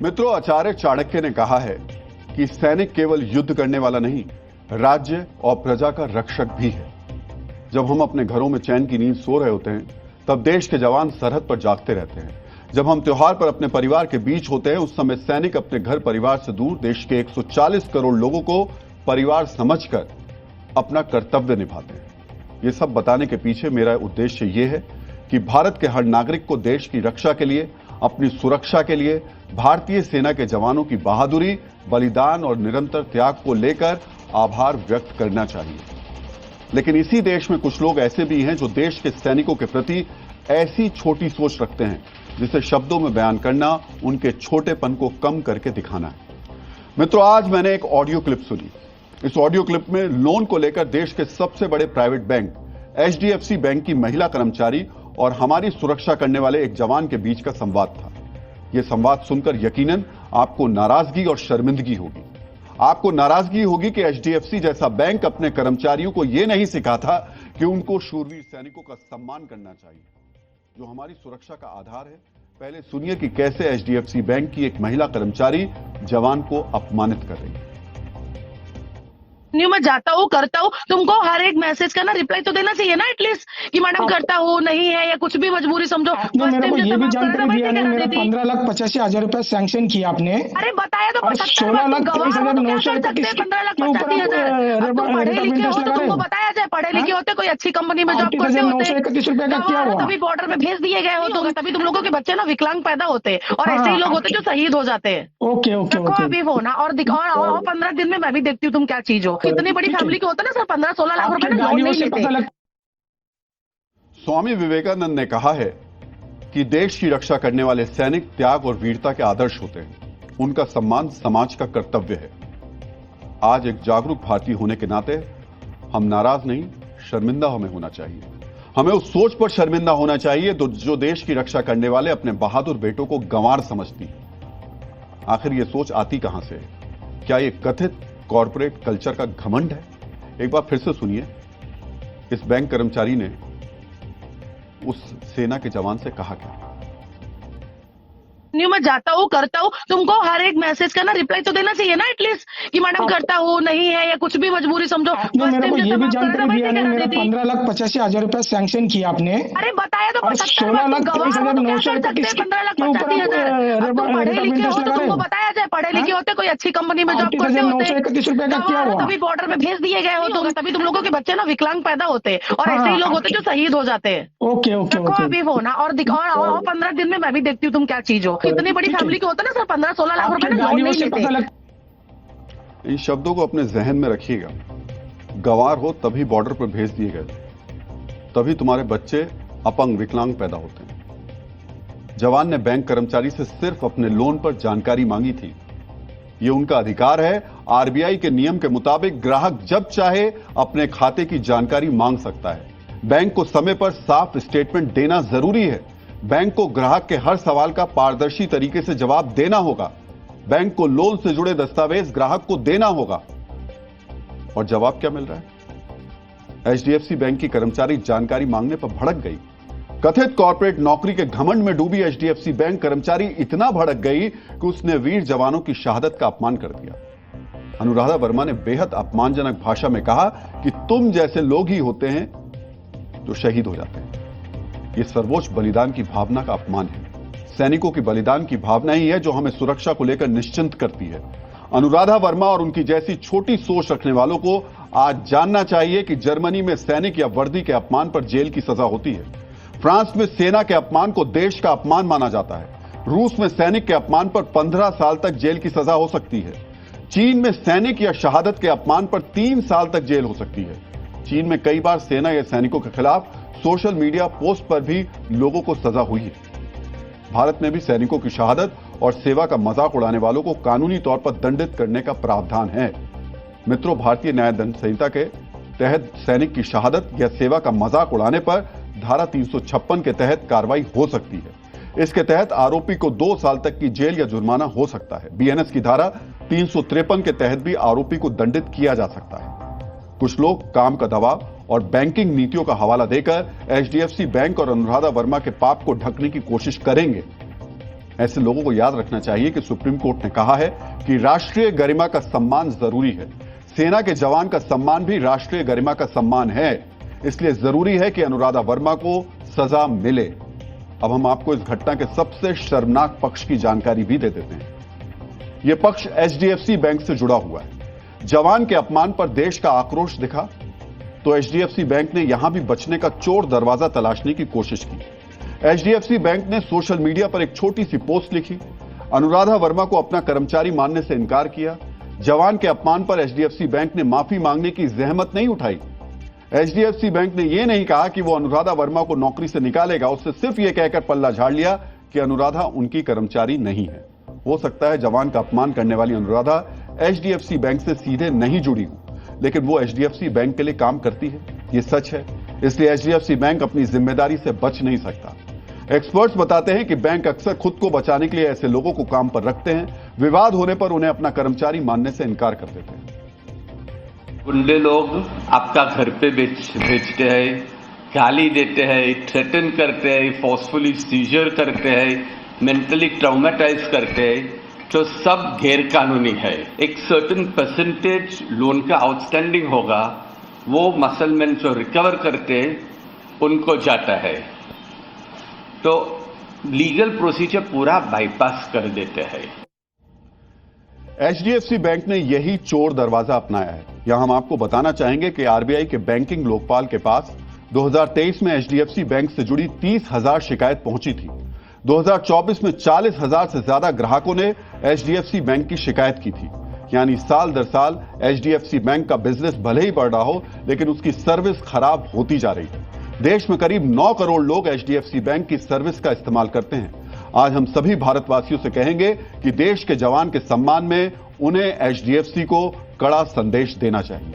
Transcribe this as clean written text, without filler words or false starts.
मित्रों, आचार्य चाणक्य ने कहा है कि सैनिक केवल युद्ध करने वाला नहीं, राज्य और प्रजा का रक्षक भी है। जब हम अपने घरों में चैन की नींद सो रहे होते हैं, तब देश के जवान सरहद पर जागते रहते हैं। जब हम त्योहार पर अपने परिवार के बीच होते हैं, उस समय सैनिक अपने घर परिवार से दूर देश के 140 करोड़ लोगों को परिवार समझकर अपना कर्तव्य निभाते हैं। ये सब बताने के पीछे मेरा उद्देश्य ये है कि भारत के हर नागरिक को देश की रक्षा के लिए, अपनी सुरक्षा के लिए भारतीय सेना के जवानों की बहादुरी, बलिदान और निरंतर त्याग को लेकर आभार व्यक्त करना चाहिए। लेकिन इसी देश में कुछ लोग ऐसे भी हैं जो देश के सैनिकों के प्रति ऐसी छोटी सोच रखते हैं जिसे शब्दों में बयान करना उनके छोटेपन को कम करके दिखाना है। मित्रों, आज मैंने एक ऑडियो क्लिप सुनी। इस ऑडियो क्लिप में लोन को लेकर देश के सबसे बड़े प्राइवेट बैंक एचडीएफसी बैंक की महिला कर्मचारी और हमारी सुरक्षा करने वाले एक जवान के बीच का संवाद था। यह संवाद सुनकर यकीनन आपको नाराजगी और शर्मिंदगी होगी। आपको नाराजगी होगी कि एचडीएफसी जैसा बैंक अपने कर्मचारियों को यह नहीं सिखाता कि उनको शूरवीर सैनिकों का सम्मान करना चाहिए, जो हमारी सुरक्षा का आधार है। पहले सुनिए कि कैसे एचडीएफसी बैंक की एक महिला कर्मचारी जवान को अपमानित कर रही है। मैं जाता हूँ, करता हूँ, तुमको हर एक मैसेज का ना रिप्लाई तो देना चाहिए ना एटलीस्ट कि मैडम करता हूँ, नहीं है या कुछ भी मजबूरी समझो। मेरे को ये भी जानकारी दिया नहीं, मेरा 15,85,000 रुपया सैंक्शन किया आपने। अरे बताया तो 16,23,931 तुमको बताया जाए, पढ़े लिखे होते, कोई अच्छी कंपनी में जॉब करते होते, 931 रुपया का क्या हुआ? तभी बॉर्डर में भेज दिए गए हो तो तभी तुम लोगों के बच्चे ना विकलांग पैदा होते और ऐसे ही लोग होते जो शहीद हो जाते हैं। Okay okay okay. अभी वो ना और दिखाओ 15 दिन में मैं भी देखती हूँ तुम क्या चीज हो। इतनी बड़ी फैमिली के होता है ना सर, 15-16 लाख रुपए लोन नहीं लेते। स्वामी विवेकानंद ने कहा है कि देश की रक्षा करने वाले सैनिक त्याग और वीरता के आदर्श होते हैं। उनका सम्मान समाज का कर्तव्य है। आज एक जागरूक भारतीय होने के नाते हम नाराज नहीं, शर्मिंदा हमें होना चाहिए। हमें उस सोच पर शर्मिंदा होना चाहिए जो देश की रक्षा करने वाले अपने बहादुर बेटों को गंवार समझती है। आखिर ये सोच आती कहां से है? क्या ये कथित कॉर्पोरेट कल्चर का घमंड है? एक बार फिर से सुनिए, इस बैंक कर्मचारी ने उस सेना के जवान से कहा क्या। मैं जाता हूँ, करता हूँ, तुमको हर एक मैसेज का ना रिप्लाई तो देना चाहिए ना एटलीस्ट कि मैडम करता हूँ, नहीं है या कुछ भी मजबूरी समझो। मेरे को ये भी जानकारी दिया नहीं, मेरा 15,85,000 रुपया सैंक्शन किया आपने। अरे बताया तो 16,23,931 तुमको बताया जाए, पढ़े लिखे होते, कोई अच्छी कंपनी में जॉब करते, 931 रुपया का क्या हुआ? तभी बॉर्डर में भेज दिए गए हो तो तभी तुम लोगों के बच्चे ना विकलांग पैदा होते और ऐसे ही लोग होते जो शहीद हो जाते हैं। Okay okay okay. अभी वो ना और दिखाओ 15 दिन में मैं भी देखती हूँ तुम क्या चीज हो। इतनी बड़ी फैमिली के होता है ना सर, 15-16 लाख रुपए लोन नहीं लेते। इन शब्दों को अपने जहन में रखिएगा। गंवार हो तभी बॉर्डर पर भेज दिए गए, तभी तुम्हारे बच्चे अपंग विकलांग पैदा होते हैं। जवान ने बैंक कर्मचारी से सिर्फ अपने लोन पर जानकारी मांगी थी। यह उनका अधिकार है। आरबीआई के नियम के मुताबिक ग्राहक जब चाहे अपने खाते की जानकारी मांग सकता है। बैंक को समय पर साफ स्टेटमेंट देना जरूरी है। बैंक को ग्राहक के हर सवाल का पारदर्शी तरीके से जवाब देना होगा। बैंक को लोन से जुड़े दस्तावेज ग्राहक को देना होगा। और जवाब क्या मिल रहा है? एचडीएफसी बैंक की कर्मचारी जानकारी मांगने पर भड़क गई। कथित कॉर्पोरेट नौकरी के घमंड में डूबी एचडीएफसी बैंक कर्मचारी इतना भड़क गई कि उसने वीर जवानों की शहादत का अपमान कर दिया। अनुराधा वर्मा ने बेहद अपमानजनक भाषा में कहा कि तुम जैसे लोग ही होते हैं जो शहीद हो जाते हैं। यह सर्वोच्च बलिदान की भावना का अपमान है। सैनिकों की बलिदान की भावना ही है जो हमें सुरक्षा को लेकर निश्चिंत करती है। अनुराधा वर्मा और उनकी जैसी छोटी सोच रखने वालों को आज जानना चाहिए कि जर्मनी में सैनिक या वर्दी के अपमान पर जेल की सजा होती है। फ्रांस में सेना के अपमान को देश का अपमान माना जाता है। रूस में सैनिक के अपमान पर 15 साल तक जेल की सजा हो सकती है। चीन में सैनिक या शहादत के अपमान पर 3 साल तक जेल हो सकती है। चीन में कई बार सेना या सैनिकों के खिलाफ सोशल मीडिया पोस्ट पर भी लोगों को सजा हुई है। भारत में भी सैनिकों की शहादत और सेवा का मजाक उड़ाने वालों को कानूनी तौर पर दंडित करने का प्रावधान है। मित्रों, भारतीय न्याय दंड संहिता के तहत सैनिक की शहादत या सेवा का मजाक उड़ाने पर धारा 356 के तहत कार्रवाई हो सकती है। इसके तहत आरोपी को 2 साल तक की जेल या जुर्माना हो सकता है। बीएनएस की धारा 353 के तहत भी आरोपी को दंडित किया जा सकता है। कुछ लोग काम का दबाव और बैंकिंग नीतियों का हवाला देकर एचडीएफसी बैंक और अनुराधा वर्मा के पाप को ढकने की कोशिश करेंगे। ऐसे लोगों को याद रखना चाहिए कि सुप्रीम कोर्ट ने कहा है कि राष्ट्रीय गरिमा का सम्मान जरूरी है। सेना के जवान का सम्मान भी राष्ट्रीय गरिमा का सम्मान है, इसलिए जरूरी है कि अनुराधा वर्मा को सजा मिले। अब हम आपको इस घटना के सबसे शर्मनाक पक्ष की जानकारी भी दे देते हैं। यह पक्ष एचडीएफसी बैंक से जुड़ा हुआ है। जवान के अपमान पर देश का आक्रोश दिखा तो एचडीएफसी बैंक ने यहां भी बचने का चोर दरवाजा तलाशने की कोशिश की। एचडीएफसी बैंक ने सोशल मीडिया पर एक छोटी सी पोस्ट लिखी, अनुराधा वर्मा को अपना कर्मचारी मानने से इनकार किया। जवान के अपमान पर एचडीएफसी बैंक ने माफी मांगने की जहमत नहीं उठाई। एचडीएफसी बैंक ने यह नहीं कहा कि वो अनुराधा वर्मा को नौकरी से निकालेगा, उससे सिर्फ यह कहकर पल्ला झाड़ लिया कि अनुराधा उनकी कर्मचारी नहीं है। हो सकता है जवान का अपमान करने वाली अनुराधा एचडीएफसी बैंक से सीधे नहीं जुड़ी हो, लेकिन वो एचडीएफसी बैंक के लिए काम करती है, ये सच है। इसलिए एचडीएफसी बैंक अपनी जिम्मेदारी से बच नहीं सकता। एक्सपर्ट्स बताते हैं कि बैंक अक्सर खुद को बचाने के लिए ऐसे लोगों को काम पर रखते हैं। विवाद होने पर उन्हें अपना कर्मचारी मानने से इनकार कर देते हैं। गुंडे लोग आपका घर पे भेजते हैं, गाली देते हैं, थ्रेटन करते हैं, फोर्सफुली सीजर करते हैं, मेंटली ट्राउमेटाइज करते हैं, तो सब गैर कानूनी है। एक सर्टेन परसेंटेज लोन का आउटस्टैंडिंग होगा, वो मसलमैन जो रिकवर करते उनको जाता है, तो लीगल प्रोसीजर पूरा बाईपास कर देते हैं। एचडीएफसी बैंक ने यही चोर दरवाजा अपनाया है। यहां हम आपको बताना चाहेंगे कि आरबीआई के बैंकिंग लोकपाल के पास 2023 में एचडीएफसी बैंक से जुड़ी 30,000 शिकायत पहुंची थी। 2024 में 40,000 से ज्यादा ग्राहकों ने एचडीएफसी बैंक की शिकायत की थी। यानी साल दर साल एचडीएफसी बैंक का बिजनेस भले ही बढ़ रहा हो, लेकिन उसकी सर्विस खराब होती जा रही है। देश में करीब 9 करोड़ लोग एचडीएफसी बैंक की सर्विस का इस्तेमाल करते हैं। आज हम सभी भारतवासियों से कहेंगे कि देश के जवान के सम्मान में उन्हें एचडीएफसी को कड़ा संदेश देना चाहिए।